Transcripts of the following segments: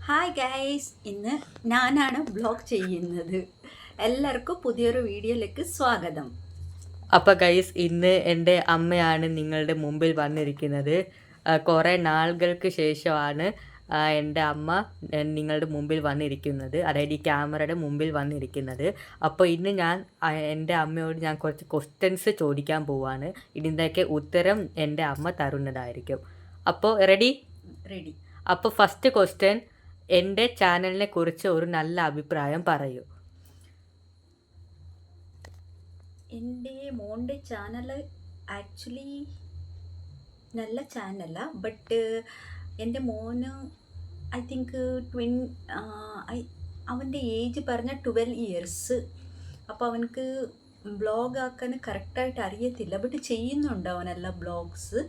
Hi guys, ഇന്ന് ഞാനാണ് blog ചെയ്യുന്നത്. എല്ലാവർക്കും പുതിയൊരു വീഡിയോയിലേക്ക് സ്വാഗതം. അപ്പോൾ ഗൈസ്, ഇന്ന് എൻ്റെ അമ്മയാണ് നിങ്ങളുടെ മുമ്പിൽ വന്നിരിക്കുന്നത്. കുറേ നാളുകൾക്ക് ശേഷമാണ് എൻ്റെ അമ്മ നിങ്ങളുടെ മുമ്പിൽ വന്നിരിക്കുന്നത്, അതായത് ഈ ക്യാമറയുടെ മുമ്പിൽ വന്നിരിക്കുന്നത്. അപ്പോൾ ഇന്ന് ഞാൻ എൻ്റെ അമ്മയോട് ഞാൻ കുറച്ച് ക്വസ്റ്റ്യൻസ് ചോദിക്കാൻ പോവാണ്. ഇതിൻ്റെയൊക്കെ ഉത്തരം എൻ്റെ അമ്മ തരുന്നതായിരിക്കും. അപ്പോൾ റെഡി? അപ്പോൾ ഫസ്റ്റ് ക്വസ്റ്റ്യൻ, എൻ്റെ ചാനലിനെ കുറിച്ച് ഒരു നല്ല അഭിപ്രായം പറയൂ. എൻ്റെ മോൻ്റെ ചാനൽ ആക്ച്വലി നല്ല ചാനല, ബട്ട് എൻ്റെ മോന് ഐ തിങ്ക് അവൻ്റെ ഏജ് പറഞ്ഞ 12 ഇയേഴ്സ്. അപ്പോൾ അവനക്ക് ബ്ലോഗ് ആക്കാൻ കറക്റ്റായിട്ട് അറിയത്തില്ല, ബട്ട് ചെയ്യുന്നുണ്ട് അവനെല്ലാം ബ്ലോഗ്സ്.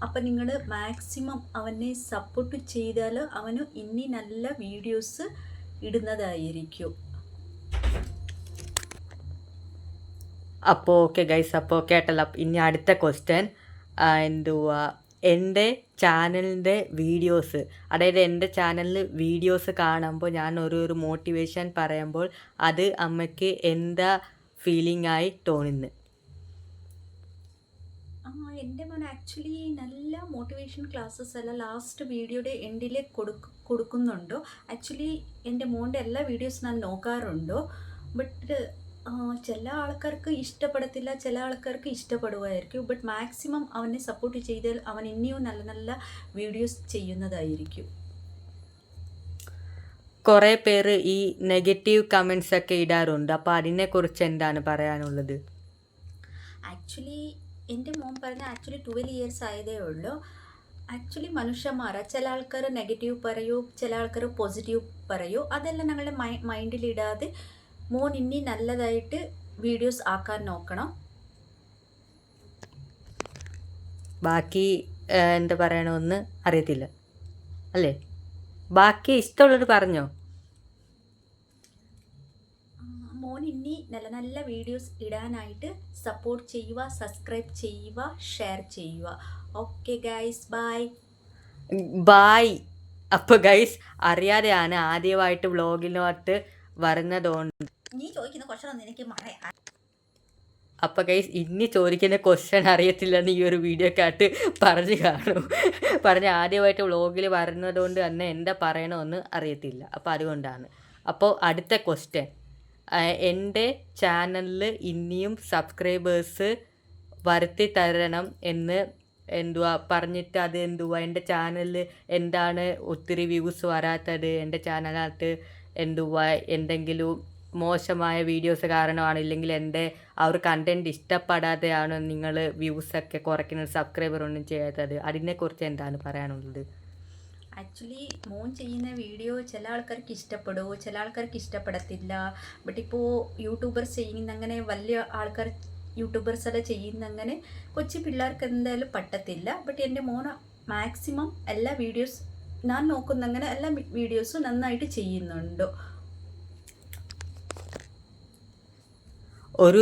അപ്പം നിങ്ങൾ മാക്സിമം അവനെ സപ്പോർട്ട് ചെയ്താൽ അവന് ഇനി നല്ല വീഡിയോസ് ഇടുന്നതായിരിക്കും. അപ്പോൾ ഓക്കെ ഗൈസ്, അപ്പോൾ കേട്ടല്ലോ. ഇനി അടുത്ത ക്വസ്റ്റ്യൻ, എന്തുവാ എൻ്റെ ചാനലിൻ്റെ വീഡിയോസ്, അതായത് എൻ്റെ ചാനലിൽ വീഡിയോസ് കാണുമ്പോൾ ഞാൻ ഒരു മോട്ടിവേഷൻ പറയുമ്പോൾ അത് അമ്മയ്ക്ക് എന്താ ഫീലിംഗ് ആയി തോന്നുന്നു? എൻ്റെ മോൻ ആക്ച്വലി നല്ല മോട്ടിവേഷൻ ക്ലാസ്സസ് എല്ലാം ലാസ്റ്റ് വീഡിയോയുടെ എൻഡിൽ കൊടുക്കുന്നുണ്ടോ. ആക്ച്വലി എൻ്റെ മോൻ്റെ എല്ലാ വീഡിയോസ് ഞാൻ നോക്കാറുണ്ടോ, ബട്ട് ചില ആൾക്കാർക്ക് ഇഷ്ടപ്പെടത്തില്ല, ചില ആൾക്കാർക്ക് ഇഷ്ടപ്പെടുമായിരിക്കും. ബട്ട് മാക്സിമം അവനെ സപ്പോർട്ട് ചെയ്താൽ അവൻ ഇനിയും നല്ല നല്ല വീഡിയോസ് ചെയ്യുന്നതായിരിക്കും. കുറേ പേര് ഈ നെഗറ്റീവ് കമൻസ് ഒക്കെ ഇടാറുണ്ട്, അപ്പോൾ അതിനെക്കുറിച്ച് എന്താണ് പറയാനുള്ളത്? ആക്ച്വലി എൻ്റെ മോൻ പറഞ്ഞ 12 ഇയേഴ്സ് ആയതേ ഉള്ളൂ. ആക്ച്വലി മനുഷ്യന്മാരാ, ചില ആൾക്കാർ നെഗറ്റീവ് പറയൂ, ചില ആൾക്കാർ പോസിറ്റീവ് പറയൂ. അതെല്ലാം ഞങ്ങളുടെ മൈൻഡിലിടാതെ മോൻ ഇനി നല്ലതായിട്ട് വീഡിയോസ് ആക്കാൻ നോക്കണം. ബാക്കി എന്താ പറയണമെന്ന് അറിയത്തില്ല അല്ലേ? ബാക്കി ഇഷ്ടമുള്ളത് പറഞ്ഞോ. മോൻ ഇനി നല്ല നല്ല വീഡിയോസ് ഇടാനായിട്ട് സപ്പോർട്ട് ചെയ്യുക, സബ്സ്ക്രൈബ് ചെയ്യുക, ഷെയർ ചെയ്യുക. Okay guys, bye. അപ്പോൾ ഗൈസ്, അറിയാതെയാണ് ആദ്യമായിട്ട് വ്ളോഗിനകത്ത് വരുന്നതുകൊണ്ട് നീ ചോദിക്കുന്ന ക്വസ്റ്റൻ എനിക്ക് പറയാം. അപ്പോൾ ഗൈസ്, ഇനി ചോദിക്കുന്ന ക്വസ്റ്റ്യൻ അറിയത്തില്ലെന്ന് ഈ ഒരു വീഡിയോക്കകത്ത് പറഞ്ഞ് ആദ്യമായിട്ട് വ്ളോഗിൽ വരുന്നതുകൊണ്ട് തന്നെ എന്താ പറയണമെന്ന് അറിയത്തില്ല, അപ്പോൾ അതുകൊണ്ടാണ്. അപ്പോൾ അടുത്ത ക്വസ്റ്റ്യൻ, എൻ്റെ ചാനലിൽ ഇനിയും സബ്സ്ക്രൈബേഴ്സ് വരുത്തി തരണം എന്ന് പറഞ്ഞിട്ട് അത് എൻ്റെ ചാനലിൽ എന്താണ് ഒത്തിരി വ്യൂസ് വരാത്തത്, എൻ്റെ ചാനലിനകത്ത് എന്തെങ്കിലും മോശമായ വീഡിയോസ് കാരണമാണ്, ഇല്ലെങ്കിൽ എൻ്റെ ആ ഒരു കണ്ടൻറ്റ് ഇഷ്ടപ്പെടാതെയാണ് നിങ്ങൾ വ്യൂസൊക്കെ കുറയ്ക്കുന്നത്, സബ്സ്ക്രൈബർ ഒന്നും ചെയ്യാത്തത്, അതിനെക്കുറിച്ച് എന്താണ് പറയാനുള്ളത്? ആക്ച്വലി മോൻ ചെയ്യുന്ന വീഡിയോ ചില ആൾക്കാർക്ക് ഇഷ്ടപ്പെടുമോ, ചില ആൾക്കാർക്ക് ഇഷ്ടപ്പെടത്തില്ല. ബട്ട് ഇപ്പോൾ യൂട്യൂബേഴ്സ് ചെയ്യുന്ന അങ്ങനെ വലിയ ആൾക്കാർ യൂട്യൂബേഴ്സ് എല്ലാം ചെയ്യുന്ന അങ്ങനെ കൊച്ചു പിള്ളേർക്ക് എന്തായാലും പറ്റത്തില്ല. ബട്ട് എൻ്റെ മോൻ മാക്സിമം എല്ലാ വീഡിയോസ് ഞാൻ നോക്കുന്ന അങ്ങനെ എല്ലാ വീഡിയോസും നന്നായിട്ട് ചെയ്യുന്നുണ്ട്. ഒരു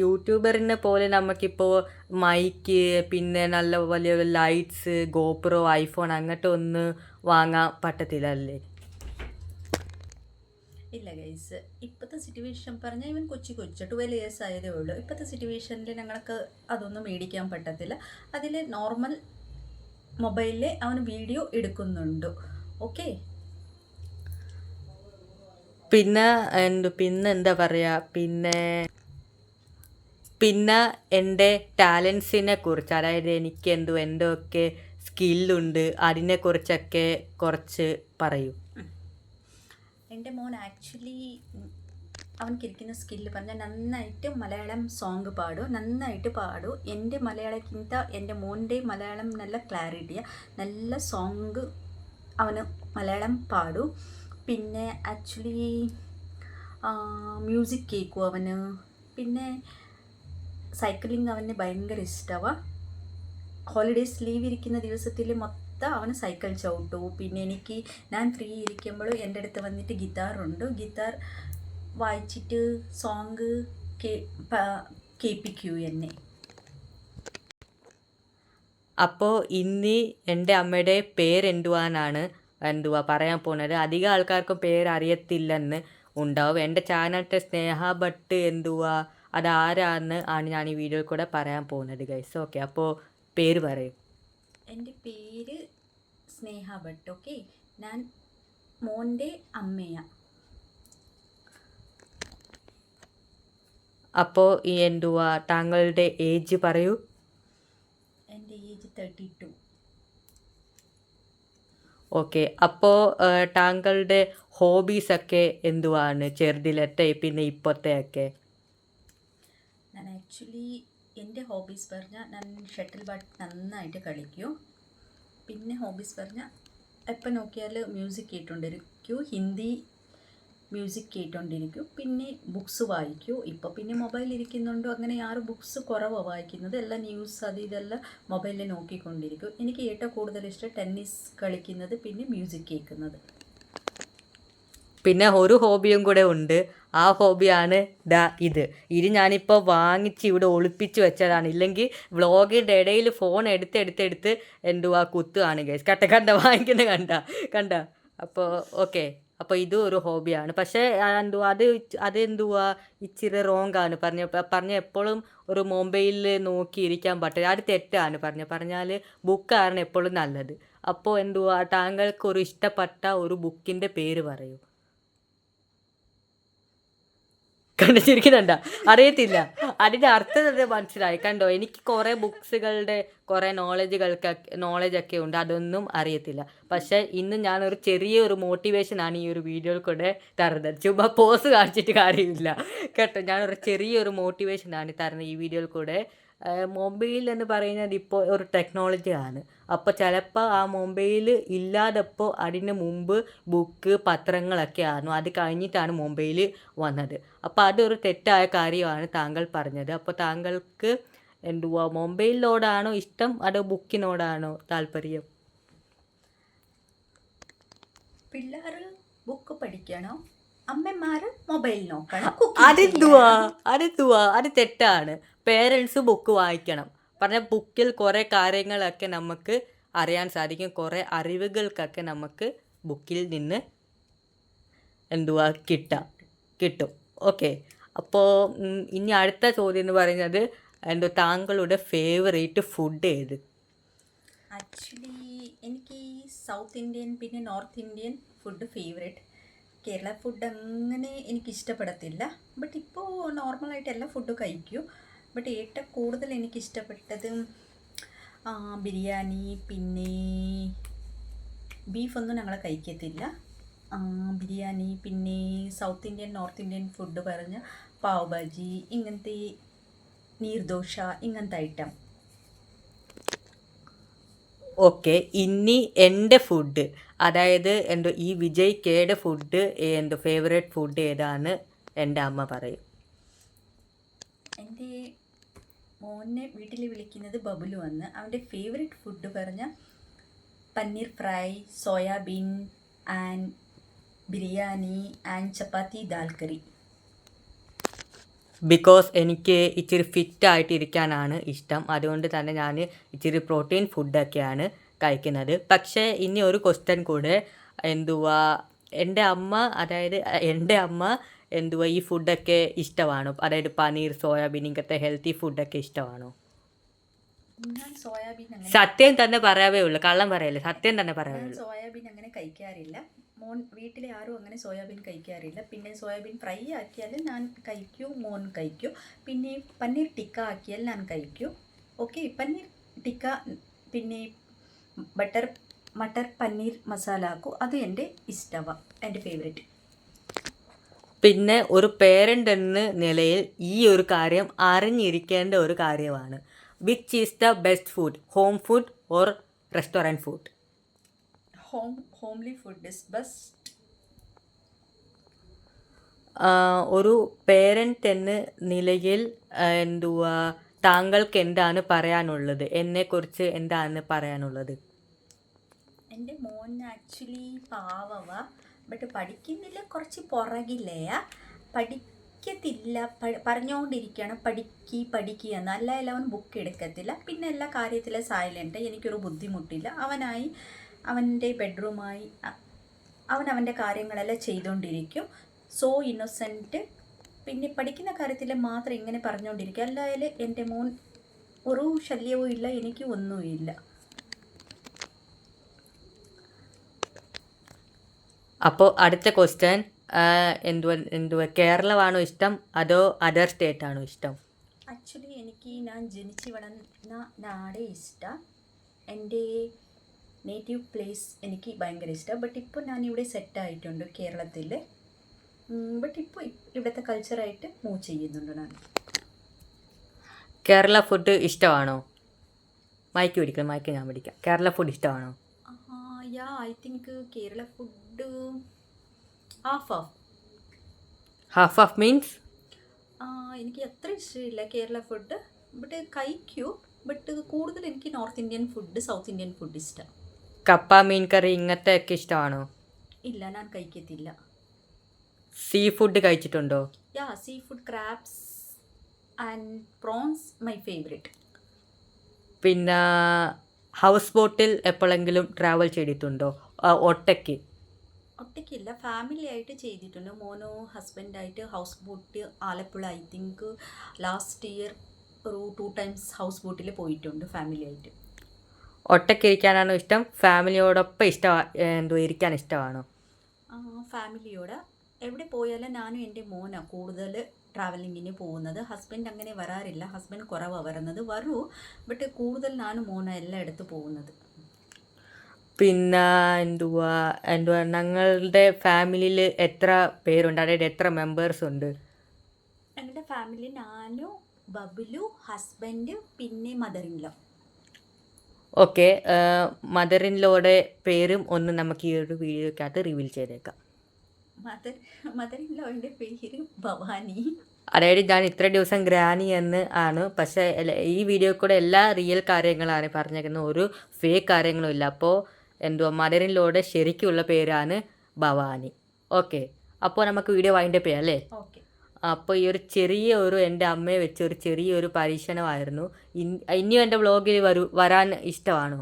യൂട്യൂബറിനെ പോലെ നമുക്കിപ്പോൾ മൈക്ക്, പിന്നെ നല്ല വലിയ ലൈറ്റ്സ്, ഗോപ്രോ, ഐഫോൺ അങ്ങനത്തെ ഒന്ന് വാങ്ങാൻ പറ്റത്തില്ലല്ലേ? ഇല്ല ഗൈസ്, ഇപ്പോഴത്തെ സിറ്റുവേഷൻ പറഞ്ഞാൽ ഇവൻ കൊച്ചു 12 ഇയേഴ്സ് ആയതേ ഉള്ളൂ. ഇപ്പോഴത്തെ സിറ്റുവേഷനിൽ ഞങ്ങൾക്ക് അതൊന്നും മേടിക്കാൻ പറ്റത്തില്ല. അതിൽ നോർമൽ മൊബൈലിൽ അവൻ വീഡിയോ എടുക്കുന്നുണ്ട്. ഓക്കെ, പിന്നെ എന്താ പറയുക, പിന്നെ എൻ്റെ ടാലൻസിനെ കുറിച്ച്, അതായത് എനിക്ക് എന്തൊക്കെ സ്കില്ലുണ്ട് അതിനെക്കുറിച്ചൊക്കെ കുറച്ച് പറയൂ. എൻ്റെ മോൻ ആക്ച്വലി അവനക്കിരിക്കുന്ന സ്കില്ല് പറഞ്ഞാൽ നന്നായിട്ട് മലയാളം സോങ് നന്നായിട്ട് പാടും. എൻ്റെ മലയാളത്തിൻ്റെ എൻ്റെ മോൻ്റെ മലയാളം നല്ല ക്ലാരിറ്റിയാണ്, നല്ല സോങ് അവന് മലയാളം പാടും. പിന്നെ ആക്ച്വലി മ്യൂസിക് കേൾക്കും അവന്. പിന്നെ സൈക്ലിംഗ് അവന് ഭയങ്കര ഇഷ്ടമാണ്. ഹോളിഡേയ്സ് ലീവ് ഇരിക്കുന്ന ദിവസത്തിൽ മൊത്തം അവന് സൈക്കിൾ ചവിട്ടും. പിന്നെ ഞാൻ ഫ്രീ ഇരിക്കുമ്പോൾ എൻ്റെ അടുത്ത് വന്നിട്ട് ഗിത്താർ വായിച്ചിട്ട് സോങ് കേൾപ്പിക്കൂ എന്നെ. അപ്പോൾ ഇന്ന് എൻ്റെ അമ്മയുടെ പേരെന്തുവാനാണ് പറയാൻ പോകുന്നത്. അധികം ആൾക്കാർക്കും പേര് അറിയത്തില്ലെന്ന് ഉണ്ടാവും. എൻ്റെ ചാനലിൻ്റെ സ്നേഹ ഭട്ട് അതാരാന്ന് ആണ് ഞാൻ ഈ വീഡിയോയിൽ കൂടെ പറയാൻ പോകുന്നത് ഗൈസ്. ഓക്കെ, അപ്പോൾ പേര് പറയും. എൻ്റെ പേര് സ്നേഹ ഭട്ട്. ഓക്കെ, ഞാൻ മോൻ്റെ അമ്മയാണ്. അപ്പോൾ ഈ താങ്കളുടെ ഏജ് പറയൂ. എൻ്റെ ഏജ് 32. ഓക്കെ, അപ്പോൾ താങ്കളുടെ ഹോബീസൊക്കെ എന്തുവാണ്? ചെറുതിലത്തെ പിന്നെ ഇപ്പോഴത്തെ ഒക്കെ. ഞാൻ ആക്ച്വലി എൻ്റെ ഹോബീസ് പറഞ്ഞാൽ ഞാൻ ഷട്ടിൽ ബാറ്റ് നന്നായിട്ട് കളിക്കും. പിന്നെ ഹോബീസ് പറഞ്ഞാൽ എപ്പോൾ നോക്കിയാൽ മ്യൂസിക് കേട്ടുകൊണ്ടിരിക്കും, ഹിന്ദി മ്യൂസിക് കേട്ടുകൊണ്ടിരിക്കും. പിന്നെ ബുക്സ് വായിക്കും. ഇപ്പോൾ പിന്നെ മൊബൈൽ ഇരിക്കുന്നുണ്ടോ അങ്ങനെ ആരും ബുക്സ് കുറവാണ് വായിക്കുന്നത്. എല്ലാം ന്യൂസ് അത് ഇതെല്ലാം മൊബൈലിൽ നോക്കിക്കൊണ്ടിരിക്കും. എനിക്ക് ഏറ്റവും കൂടുതൽ ഇഷ്ടം ടെന്നീസ് കളിക്കുന്നത്, പിന്നെ മ്യൂസിക് കേൾക്കുന്നത്. പിന്നെ ഒരു ഹോബിയും കൂടെ ഉണ്ട്. ആ ഹോബിയാണ് ഇത് ഞാനിപ്പോൾ വാങ്ങിച്ച് ഇവിടെ ഒളിപ്പിച്ച് വെച്ചതാണ്. ഇല്ലെങ്കിൽ വ്ളോഗിൻ്റെ ഇടയിൽ ഫോൺ എടുത്ത് കുത്തുകയാണ് ഗൈസ്. കണ്ട വാങ്ങിക്കുന്നത് കണ്ട. അപ്പോൾ ഓക്കെ, അപ്പോൾ ഇതും ഒരു ഹോബിയാണ്. പക്ഷേ ഇച്ചിരി റോങ് ആണ്. പറഞ്ഞ എപ്പോഴും ഒരു മൊബൈലിൽ നോക്കിയിരിക്കാൻ പറ്റില്ല. അത് തെറ്റാണ്. പറഞ്ഞാൽ ബുക്കാണ് എപ്പോഴും നല്ലത്. അപ്പോൾ താങ്കൾക്ക് ഒരു ഇഷ്ടപ്പെട്ട ഒരു ബുക്കിൻ്റെ പേര് പറയൂ. കണ്ടിരിക്കുന്നുണ്ട? അറിയത്തില്ല. അതിൻ്റെ അർത്ഥം തന്നെ മനസ്സിലായി. കണ്ടോ, എനിക്ക് കുറേ ബുക്സുകളുടെ കുറേ നോളജൊക്കെ ഉണ്ട്. അതൊന്നും അറിയത്തില്ല. പക്ഷേ ഇന്ന് ഞാനൊരു ചെറിയൊരു മോട്ടിവേഷനാണ് ഈ ഒരു വീഡിയോയിൽ കൂടെ തരുന്നത്. ചുമ്മാ പോസ് കാണിച്ചിട്ട് കാര്യമില്ല കേട്ടോ. ഞാനൊരു ചെറിയൊരു മോട്ടിവേഷനാണ് തരുന്നത് ഈ വീഡിയോയിൽ കൂടെ. മൊബൈൽ എന്ന് പറയുന്നത് ഇപ്പോൾ ഒരു ടെക്നോളജിയാണ്. അപ്പോൾ ചിലപ്പോൾ ആ മൊബൈൽ ഇല്ലാതപ്പോൾ അതിന് മുമ്പ് ബുക്ക് പത്രങ്ങളൊക്കെ ആയിരുന്നു. അത് കഴിഞ്ഞിട്ടാണ് മൊബൈൽ വന്നത്. അപ്പോൾ അതൊരു തെറ്റായ കാര്യമാണ് താങ്കൾ പറഞ്ഞത്. അപ്പോൾ താങ്കൾക്ക് മൊബൈലിനോടാണോ ഇഷ്ടം അതോ ബുക്കിനോടാണോ താല്പര്യം? പിള്ളേർ ബുക്ക് പഠിക്കണോ, അമ്മമാർ മൊബൈൽ നോക്കണം. അത് തെറ്റാണ്. പേരൻസ് ബുക്ക് വായിക്കണം. ബുക്കിൽ കുറേ കാര്യങ്ങളൊക്കെ നമുക്ക് അറിയാൻ സാധിക്കും. കുറേ അറിവുകൾക്കൊക്കെ നമുക്ക് ബുക്കിൽ നിന്ന് കിട്ടും. ഓക്കെ, അപ്പോൾ ഇനി അടുത്ത ചോദ്യം എന്ന് പറയുന്നത് താങ്കളുടെ ഫേവറേറ്റ് ഫുഡ് ഏത്? ആക്ച്വലി എനിക്ക് സൗത്ത് ഇന്ത്യൻ പിന്നെ north Indian food favourite. Kerala food അങ്ങനെ എനിക്ക് ഇഷ്ടപ്പെടത്തില്ല. ബട്ട് ഇപ്പോൾ നോർമലായിട്ട് എല്ലാ ഫുഡും കഴിക്കും. ബട്ട് ഏറ്റവും കൂടുതൽ എനിക്കിഷ്ടപ്പെട്ടത് ബിരിയാണി. പിന്നെ ബീഫൊന്നും ഞങ്ങൾ കഴിക്കത്തില്ല. ബിരിയാണി, പിന്നെ south Indian north Indian food പറഞ്ഞ പാവ് ഭാജി, ഇങ്ങനത്തെ നീർദോശ, ഇങ്ങനത്തെ ഐറ്റം. ഓക്കെ, ഇനി എൻ്റെ ഫുഡ്, അതായത് ഈ വിജയ് കെയുടെ ഫുഡ് ഫേവറേറ്റ് ഫുഡ് ഏതാണ് എൻ്റെ അമ്മ പറയും. എൻ്റെ മോനെ വീട്ടിൽ വിളിക്കുന്നത് ബബുലു എന്ന്. അവൻ്റെ ഫേവറേറ്റ് ഫുഡ് പറഞ്ഞ paneer fry, soybean and biryani and chapati dal curry. Because എനിക്ക് ഇച്ചിരി ഫിറ്റായിട്ട് ഇരിക്കാനാണ് ഇഷ്ടം. അതുകൊണ്ട് തന്നെ ഞാൻ ഇച്ചിരി പ്രോട്ടീൻ ഫുഡൊക്കെയാണ് കഴിക്കുന്നത്. പക്ഷേ ഇനി ഒരു ക്വസ്റ്റ്യൻ കൂടെ, എൻ്റെ അമ്മ ഈ ഫുഡൊക്കെ ഇഷ്ടമാണോ? അതായത് പനീർ, സോയാബീൻ ഇങ്ങനത്തെ ഹെൽത്തി ഫുഡൊക്കെ ഇഷ്ടമാണോ? സത്യം തന്നെ പറയാവേ ഉള്ളൂ, കള്ളം പറയല്ലേ. സത്യം തന്നെ പറയാവേ ഉള്ളൂ. സോയാബീൻ അങ്ങനെ കഴിക്കാറില്ല. മോൻ വീട്ടിലെ ആരും അങ്ങനെ സോയാബീൻ കഴിക്കാറില്ല. പിന്നെ സോയാബീൻ ഫ്രൈ ആക്കിയാൽ ഞാൻ കഴിക്കും, മോൻ കഴിക്കും. പിന്നെ പന്നീർ ടിക്ക ആക്കിയാൽ ഞാൻ കഴിക്കും. ഓക്കെ, പന്നീർ ടിക്ക പിന്നെ മട്ടർ പന്നീർ മസാല ആക്കും. അത് എൻ്റെ ഇഷ്ടമാണ്, എൻ്റെ ഫേവറേറ്റ്. പിന്നെ ഒരു പേരൻ്റ് എന്ന നിലയിൽ ഈ ഒരു കാര്യം അറിഞ്ഞിരിക്കേണ്ട ഒരു കാര്യമാണ്. Which is the best food, home food or restaurant food? Homely food is best. ഒരു പേരൻ്റ് എന്ന നിലയിൽ താങ്കൾക്ക് എന്താണ് പറയാനുള്ളത്? എന്നെക്കുറിച്ച് എന്താണ് പറയാനുള്ളത്? എൻ്റെ മോൻ ആക്ച്വലി പാവവ. ബട്ട് പഠിക്കുന്നില്ല, കുറച്ച് പുറകിലെയാ. പഠിക്കത്തില്ല, പറഞ്ഞുകൊണ്ടിരിക്കുകയാണ് പഠിക്കുക എന്ന്. അല്ല അവൻ ബുക്ക് എടുക്കത്തില്ല. പിന്നെ എല്ലാ കാര്യത്തിലും സൈലൻറ്റ്. എനിക്കൊരു ബുദ്ധിമുട്ടില്ല. അവനായി അവൻ്റെ ബെഡ്റൂമായി അവൻ അവൻ്റെ കാര്യങ്ങളെല്ലാം ചെയ്തുകൊണ്ടിരിക്കും. സോ ഇന്നൊസെൻറ്റ്. പിന്നെ പഠിക്കുന്ന കാര്യത്തിൽ മാത്രം ഇങ്ങനെ പറഞ്ഞുകൊണ്ടിരിക്കും. അല്ലായാലും എൻ്റെ മോൻ ഒരു ശല്യവും ഇല്ല, എനിക്ക് ഒന്നുമില്ല. അപ്പോൾ അടുത്ത ക്വസ്റ്റ്യൻ, എന്തുവാ കേരളമാണോ ഇഷ്ടം അതോ അതർ സ്റ്റേറ്റ് ആണോ ഇഷ്ടം? ആക്ച്വലി എനിക്ക് ഞാൻ ജനിച്ച് വളർന്ന നാടേ ഇഷ്ടം. എൻ്റെ നേറ്റീവ് പ്ലേസ് എനിക്ക് ഭയങ്കര ഇഷ്ടം. ബട്ട് ഇപ്പോൾ ഞാനിവിടെ സെറ്റായിട്ടുണ്ട് കേരളത്തിൽ. ബട്ട് ഇപ്പോൾ ഇവിടുത്തെ കൾച്ചറായിട്ട് മൂവ് ചെയ്യുന്നുണ്ട് ഞാൻ. കേരള ഫുഡ് ഇഷ്ടമാണോ? മൈക്ക് പിടിക്കാം, മൈക്ക് ഞാൻ പിടിക്കാം. കേരള ഫുഡ് ഇഷ്ടമാണോ? Yeah, I think Kerala food half off. Half off means? എനിക്ക് അത്ര ഇഷ്ടമില്ല കേരള ഫുഡ്. ബട്ട് കഴിക്കൂ. ബട്ട് കൂടുതൽ എനിക്ക് north Indian food, south Indian food ഇഷ്ടം. കപ്പ, മീൻ കറി ഇങ്ങനത്തെ ഒക്കെ ഇഷ്ടമാണോ? ഇല്ല, ഞാൻ കഴിക്കത്തില്ല. സീ ഫുഡ് കഴിച്ചിട്ടുണ്ടോ? Yeah, sea food, crabs and prawns my favourite. പിന്നെ ഹൗസ് ബോട്ടിൽ എപ്പോഴെങ്കിലും ട്രാവൽ ചെയ്തിട്ടുണ്ടോ? ഒറ്റയ്ക്ക്? ഒറ്റയ്ക്കില്ല, ഫാമിലി ആയിട്ട് ചെയ്തിട്ടുണ്ട്. മോനോ ഹസ്ബൻഡായിട്ട് house boat Alappuzha, I think last year ഒരു 2 times ഹൗസ് ബോട്ടിൽ പോയിട്ടുണ്ട് ഫാമിലി ആയിട്ട്. ഒറ്റയ്ക്ക് ഇരിക്കാനാണോ ഇഷ്ടം? ഫാമിലിയോടൊപ്പം ഇരിക്കാൻ ഇഷ്ടമാണോ? ഫാമിലിയോട് എവിടെ പോയാലും ഞാനും എൻ്റെ മോനാണ് കൂടുതൽ ട്രാവലിങ്ങിന് പോകുന്നത്. ഹസ്ബൻഡ് അങ്ങനെ വരാറില്ല, ഹസ്ബൻഡ് കുറവാണ് വരുന്നത്. വരൂ, ബട്ട് കൂടുതൽ ഞാനും മോനാണ് എല്ലായിടത്തും പോകുന്നത്. പിന്നെ എന്തുവാ ഞങ്ങളുടെ ഫാമിലിയിൽ എത്ര പേരുണ്ട്, അതായത് എത്ര മെമ്പേഴ്സ് ഉണ്ട്? ഞങ്ങളുടെ ഫാമിലി ഞാനും ബബിലു, ഹസ്ബൻഡ്, പിന്നെ മദറിൻലോ. ഓക്കെ, മദറിൻലോയുടെ പേരും ഒന്ന് നമുക്ക് ഈ ഒരു വീഡിയോക്കകത്ത് റിവീൽ ചെയ്തേക്കാം. മദറിൻലോയുടെ പേര് ഭവാനി. അതായത് ഞാൻ ഇത്ര ദിവസം ഗ്രാനി എന്ന് ആണ്, പക്ഷേ ഈ വീഡിയോ കൂടെ എല്ലാ റിയൽ കാര്യങ്ങളാണ് പറഞ്ഞേക്കുന്നത്, ഒരു ഫേക്ക് കാര്യങ്ങളും ഇല്ല. അപ്പോൾ മദറിൻലോയുടെ ശരിക്കുള്ള പേരാണ് ഭവാനി. ഓക്കെ, അപ്പോൾ നമുക്ക് വീഡിയോ വൈൻഡപ്പ് ചെയ്യാം അല്ലേ? ഓക്കെ. അപ്പോൾ ഈ ഒരു ചെറിയൊരു എൻ്റെ അമ്മയെ വെച്ച് ഒരു ചെറിയൊരു പരീക്ഷണമായിരുന്നു. ഇനിയും എൻ്റെ വ്ളോഗിൽ വരാൻ ഇഷ്ടമാണോ?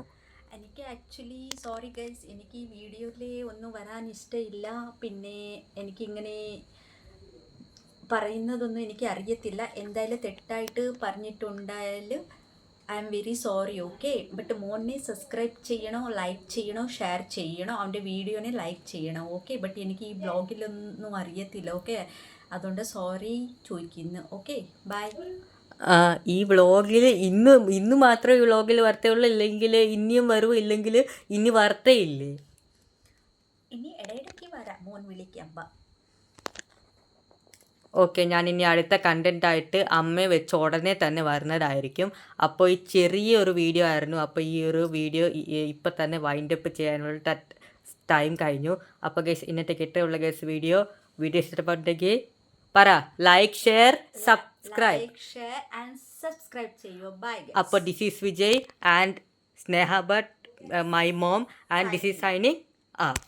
എനിക്ക് ആക്ച്വലി സോറി ഗൈസ്, എനിക്ക് ഈ വീഡിയോയിൽ ഒന്നും വരാൻ ഇഷ്ടമില്ല. പിന്നെ എനിക്കിങ്ങനെ പറയുന്നതൊന്നും എനിക്ക് അറിയത്തില്ല. എന്തായാലും തെറ്റായിട്ട് പറഞ്ഞിട്ടുണ്ടായാലും I am very sorry. Okay, but മോനെ സബ്സ്ക്രൈബ് ചെയ്യണോ, ലൈക്ക് ചെയ്യണോ, ഷെയർ ചെയ്യണോ, അവൻ്റെ വീഡിയോനെ ലൈക്ക് ചെയ്യണം. ഓക്കെ, ബട്ട് എനിക്ക് ഈ ബ്ലോഗിലൊന്നും അറിയത്തില്ല. ഓക്കെ, അതുകൊണ്ട് സോറി ചോദിക്കുന്നു. Okay, bye. ഈ വ്ളോഗിൽ ഇന്ന് മാത്രമേ ഈ വ്ളോഗിൽ വരത്തേയുള്ളൂ, ഇല്ലെങ്കിൽ ഇനിയും വരും, ഇല്ലെങ്കിൽ ഇനി വരത്തേ ഇല്ലേ? ഇനി ഇടയിടയ്ക്ക് വരാം, മോൻ വിളിക്കാം. ഓക്കെ, ഞാൻ ഇനി അടുത്ത കണ്ടൻറ്റായിട്ട് അമ്മയെ വെച്ച് ഉടനെ തന്നെ വരുന്നതായിരിക്കും. അപ്പോൾ ഈ ചെറിയൊരു വീഡിയോ ആയിരുന്നു. അപ്പോൾ ഈ ഒരു വീഡിയോ ഇപ്പം തന്നെ വൈൻഡപ്പ് ചെയ്യാനുള്ള ടൈം കഴിഞ്ഞു. അപ്പോൾ ഗൈസ്, ഇന്നത്തെ ഇത്രയുള്ള ഗൈസ് വീഡിയോ ഇഷ്ടപ്പെട്ടെങ്കിൽ പറ, ലൈക്ക്, ഷെയർ, സബ്സ്ക്രൈബ്. അപ്പോൾ this is Vijay and Sneha Bhatt, my mom, and this is signing up.